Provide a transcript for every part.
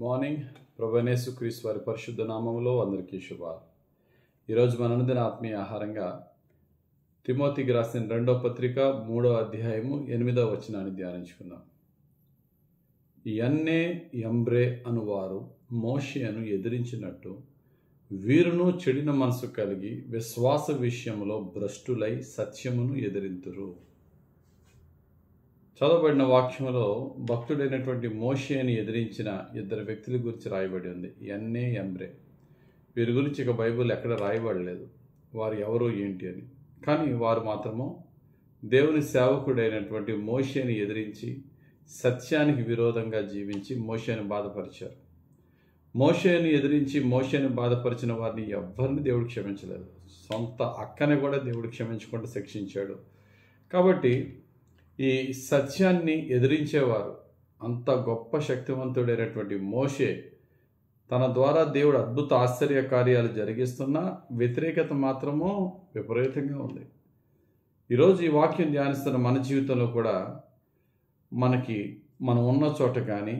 Morning. ప్రభువైన యేసుక్రీస్తు వారి పరిశుద్ధ నామములో అందరికీ శుభాలు. ఈరోజు మన అనుదిన ఆత్మీయ ఆహారంగా తిమోతికి రాసిన 2వ పత్రిక 3వ అధ్యాయము 8వ వచనాన్ని ధ్యానించుకుందాం. యన్నే యంబ్రే అనువారు మోషేను ఎదిరించినట్టు వీరును చెడిన మనసు కలిగి విశ్వాస విషయంలో భ్రష్టులై సత్యమును ఎదిరింతురు. చదవబడిన వాక్యంలో భక్తుడైనటువంటి మోషేని ఎదిరించిన ఇద్దరు వ్యక్తుల గురించి రాయబడి ఉంది. యన్నే యంబ్రే. వీరి గురించి ఇక బైబిల్ ఎక్కడ రాయబడలేదు, వారు ఎవరు ఏంటి అని. కానీ వారు మాత్రము దేవుని సేవకుడైనటువంటి మోషేని ఎదిరించి సత్యానికి విరోధంగా జీవించి మోషేని బాధపరిచారు. మోషేని ఎదిరించి మోషేని బాధపరిచిన వారిని ఎవ్వరిని దేవుడు క్షమించలేదు. సొంత అక్కని కూడా దేవుడు క్షమించకుండా శిక్షించాడు. కాబట్టి ఈ సత్యాన్ని ఎదిరించేవారు, అంత గొప్ప శక్తివంతుడైనటువంటి మోషే తన ద్వారా దేవుడు అద్భుత ఆశ్చర్య కార్యాలు జరిగిస్తున్నా వ్యతిరేకత మాత్రము విపరీతంగా ఉంది. ఈరోజు ఈ వాక్యం ధ్యానిస్తున్న మన జీవితంలో కూడా మనం ఉన్న చోట కానీ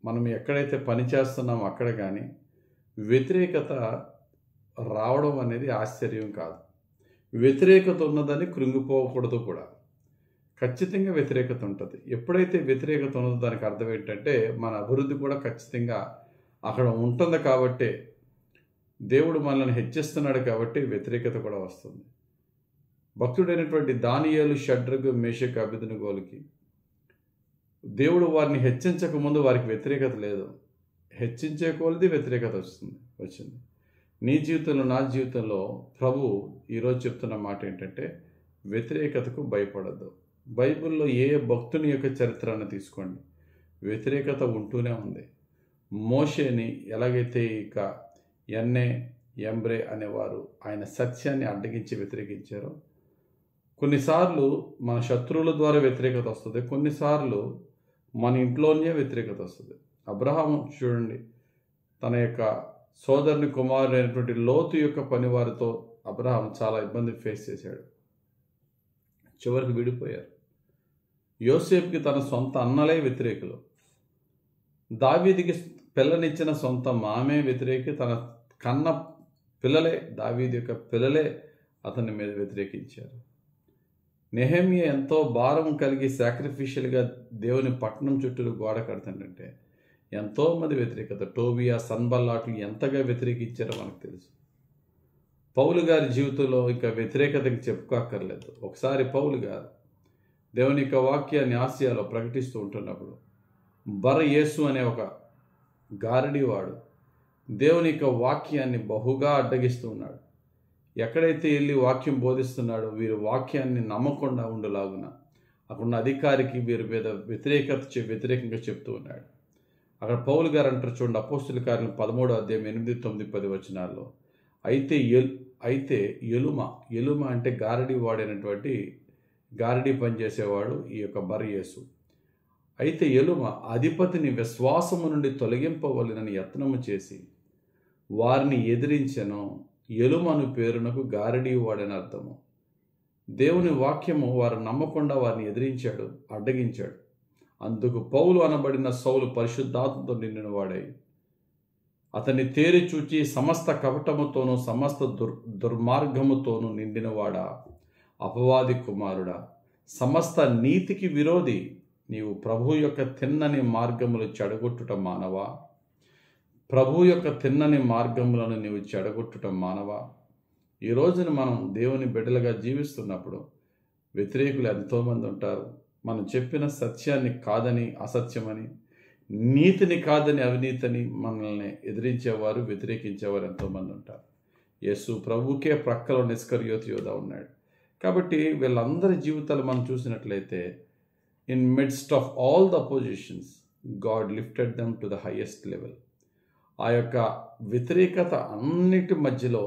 మనం ఎక్కడైతే పని చేస్తున్నామో అక్కడ కానీ వ్యతిరేకత రావడం అనేది ఆశ్చర్యం కాదు. వ్యతిరేకత ఉన్నదని కృంగిపోకూడదు కూడా. ఖచ్చితంగా వ్యతిరేకత ఉంటుంది. ఎప్పుడైతే వ్యతిరేకత ఉన్నదో దానికి అర్థం ఏంటంటే మన అభివృద్ధి కూడా ఖచ్చితంగా అక్కడ ఉంటుంది. కాబట్టే దేవుడు మనల్ని హెచ్చిస్తున్నాడు, కాబట్టి వ్యతిరేకత కూడా వస్తుంది. భక్తుడైనటువంటి దానియేలు, షడ్రకు, మేషకు, అబేద్నెగోలకి దేవుడు వారిని హెచ్చించక ముందు వారికి వ్యతిరేకత లేదు. హెచ్చించే కొలది వ్యతిరేకత వచ్చింది. నీ జీవితంలో, నా జీవితంలో ప్రభు ఈరోజు చెప్తున్న మాట ఏంటంటే వ్యతిరేకతకు భయపడద్దు. బైబిల్లో ఏ భక్తుని యొక్క చరిత్రను తీసుకోండి, వ్యతిరేకత ఉంటూనే ఉంది. మోషేని ఎలాగైతే ఇక యన్నే యంబ్రే అనేవారు ఆయన సత్యాన్ని అడ్డగించి వ్యతిరేకించారో, కొన్నిసార్లు మన శత్రువుల ద్వారా వ్యతిరేకత వస్తుంది, కొన్నిసార్లు మన ఇంట్లోనే వ్యతిరేకత వస్తుంది. అబ్రహాము చూడండి, తన యొక్క సోదరుని కుమారుడైనటువంటి లోతు యొక్క పనివారితో అబ్రహాం చాలా ఇబ్బంది ఫేస్ చేశాడు. చివరికి విడిపోయారు. యోసేపుకి తన సొంత అన్నలే వ్యతిరేకులు. దావీదుకి పిల్లనిచ్చిన సొంత మామే వ్యతిరేకి. తన కన్న పిల్లలే, దావీదు యొక్క పిల్లలే అతని మీద వ్యతిరేకించారు. నెహెమ్యా ఎంతో భారం కలిగి సాక్రిఫిషియల్గా దేవుని పట్టణం చుట్టూ గోడ కడుతుందంటే ఎంతోమంది వ్యతిరేకత. టోబియా, సన్బల్లాట్లు ఎంతగా వ్యతిరేకించారో మనకు తెలుసు. పౌలు గారి జీవితంలో ఇంకా వ్యతిరేకతకి చెప్పుకోక్కర్లేదు. ఒకసారి పౌలు గారు దేవుని యొక్క వాక్యాన్ని ఆసియాలో ప్రకటిస్తూ ఉంటున్నప్పుడు బర యేసు అనే ఒక గారడీవాడు దేవుని యొక్క వాక్యాన్ని బహుగా అడ్డగిస్తూ ఉన్నాడు. ఎక్కడైతే వెళ్ళి వాక్యం బోధిస్తున్నాడో వీరు వాక్యాన్ని నమ్మకుండా ఉండలాగున అక్కడున్న అధికారికి వీరి మీద వ్యతిరేకంగా చెప్తూ ఉన్నాడు. అక్కడ పౌలు గారు అంటారు చూడండి, అపోస్తుల కార్యం 13వ అధ్యాయం 8, 9, 10 వచనాల్లో, అయితే ఎలుమ అంటే గారడీ వాడైనటువంటి గారడీ పనిచేసేవాడు ఈ యొక్క బర యేసు. అయితే ఎలుమ అధిపతిని విశ్వాసము నుండి తొలగింపవలనని యత్నము చేసి వారిని ఎదిరించెను. ఎలుమను పేరునకు గారడీ వాడని అర్థము. దేవుని వాక్యము వారు నమ్మకుండా వారిని ఎదిరించాడు, అడ్డగించాడు. అందుకు పౌలు అనబడిన సౌలు పరిశుద్ధాత్మతో నిండిన వాడై అతన్ని తేరి చూచి సమస్త కపటముతోనూ సమస్త దుర్మార్గముతోనూ నిండినవాడా, అపవాది కుమారుడా, సమస్త నీతికి విరోధి, నీవు ప్రభు యొక్క తిన్నని మార్గములు చెడగొట్టుట మానవా? ప్రభు యొక్క తిన్నని మార్గములను నీవు చెడగొట్టుట మానవా? ఈ రోజున మనం దేవుని బిడ్డలుగా జీవిస్తున్నప్పుడు వ్యతిరేకులు ఎంతోమంది ఉంటారు. మనం చెప్పిన సత్యాన్ని కాదని అసత్యమని, నీతిని కాదని అవినీతిని మనల్ని ఎదిరించేవారు, వ్యతిరేకించేవారు ఎంతోమంది ఉంటారు. యేసు ప్రభుకే ప్రక్కలో నిస్కర్యోతు యోధ ఉన్నాడు. కాబట్టి వీళ్ళందరి జీవితాలు మనం చూసినట్లయితే in midst of all the oppositions God lifted them to the highest level. ఆ యొక్క వ్యతిరేకత అన్నిటి మధ్యలో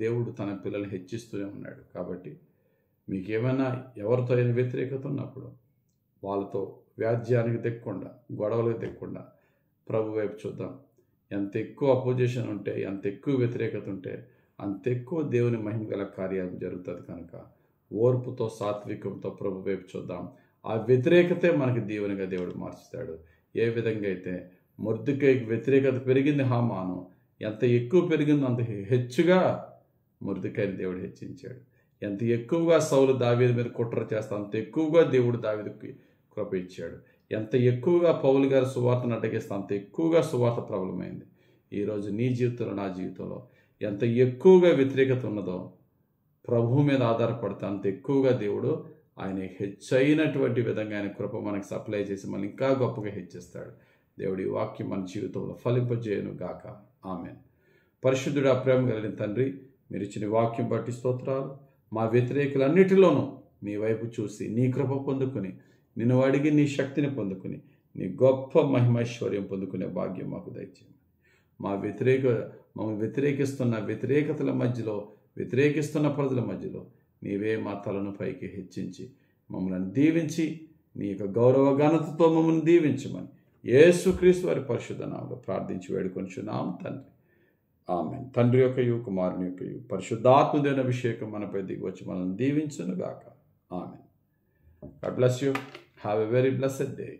దేవుడు తన పిల్లల్ని హెచ్చిస్తూనే ఉన్నాడు. కాబట్టి మీకేమైనా ఎవరితో అయిన వ్యతిరేకత ఉన్నప్పుడు వాళ్ళతో వ్యాజ్యానికి తెక్కకుండా, గొడవలకు తెక్కకుండా ప్రభు వైపు చూద్దాం. ఎంత ఎక్కువ అపోజిషన్ ఉంటే, ఎంత ఎక్కువ వ్యతిరేకత ఉంటే అంత ఎక్కువ దేవుని మహిమ గల కార్యాలు జరుగుతుంది. కనుక ఓర్పుతో, సాత్వికంతో ప్రభు వైపు చూద్దాం. ఆ వ్యతిరేకతే మనకి దీవెనగా దేవుడు మార్చుతాడు. ఏ విధంగా అయితే మొర్దెకైకి వ్యతిరేకత పెరిగింది హామాను, ఎంత ఎక్కువ పెరిగిందో అంత హెచ్చుగా మొర్దెకైని దేవుడు హెచ్చించాడు. ఎంత ఎక్కువగా సౌలు దావీదు మీద కుట్ర చేస్తా అంత ఎక్కువగా దేవుడు దావీదుకి కృప ఇచ్చాడు. ఎంత ఎక్కువగా పౌలు గారు సువార్తను అడ్డగిస్తే అంత ఎక్కువగా సువార్త ప్రబలమైంది. ఈరోజు నీ జీవితంలో, నా జీవితంలో ఎంత ఎక్కువగా వ్యతిరేకత ఉన్నదో ప్రభువు మీద ఆధారపడితే అంత ఎక్కువగా దేవుడు ఆయన హెచ్చైనటువంటి విధంగా ఆయన కృప మనకి సప్లై చేసి మనం ఇంకా గొప్పగా హెచ్చిస్తాడు. దేవుడి వాక్యం మన జీవితంలో ఫలింపజేయను గాక. ఆమేన్. పరిశుద్ధుడా, ప్రేమ కలిగిన తండ్రి, మీరు ఇచ్చిన వాక్యం బట్టి స్తోత్రాలు. మా వ్యతిరేకులన్నిటిలోనూ నీ వైపు చూసి నీ కృప పొందుకుని, నిన్ను అడిగి నీ శక్తిని పొందుకుని, నీ గొప్ప మహిమైశ్వర్యం పొందుకునే భాగ్యం మాకు దయచేయండి. మమ్మల్ని వ్యతిరేకిస్తున్న వ్యతిరేకతల మధ్యలో, వ్యతిరేకిస్తున్న ప్రజల మధ్యలో నీవే మా తలను పైకి హెచ్చించి మమ్మల్ని దీవించి నీ యొక్క గౌరవ ఘనతతో మమ్మల్ని దీవించమని యేసుక్రీస్తు వారి పరిశుద్ధ నామములో ప్రార్థించి వేడుకొనుచున్నాం తండ్రి. ఆమేన్. తండ్రి యొక్కయు, కుమారుని యొక్కయు, పరిశుద్ధాత్మ దేవుని అభిషేకం మనపై దిగి వచ్చి మనల్ని దీవించును గాక. ఆమేన్. God bless you. Have a very blessed day.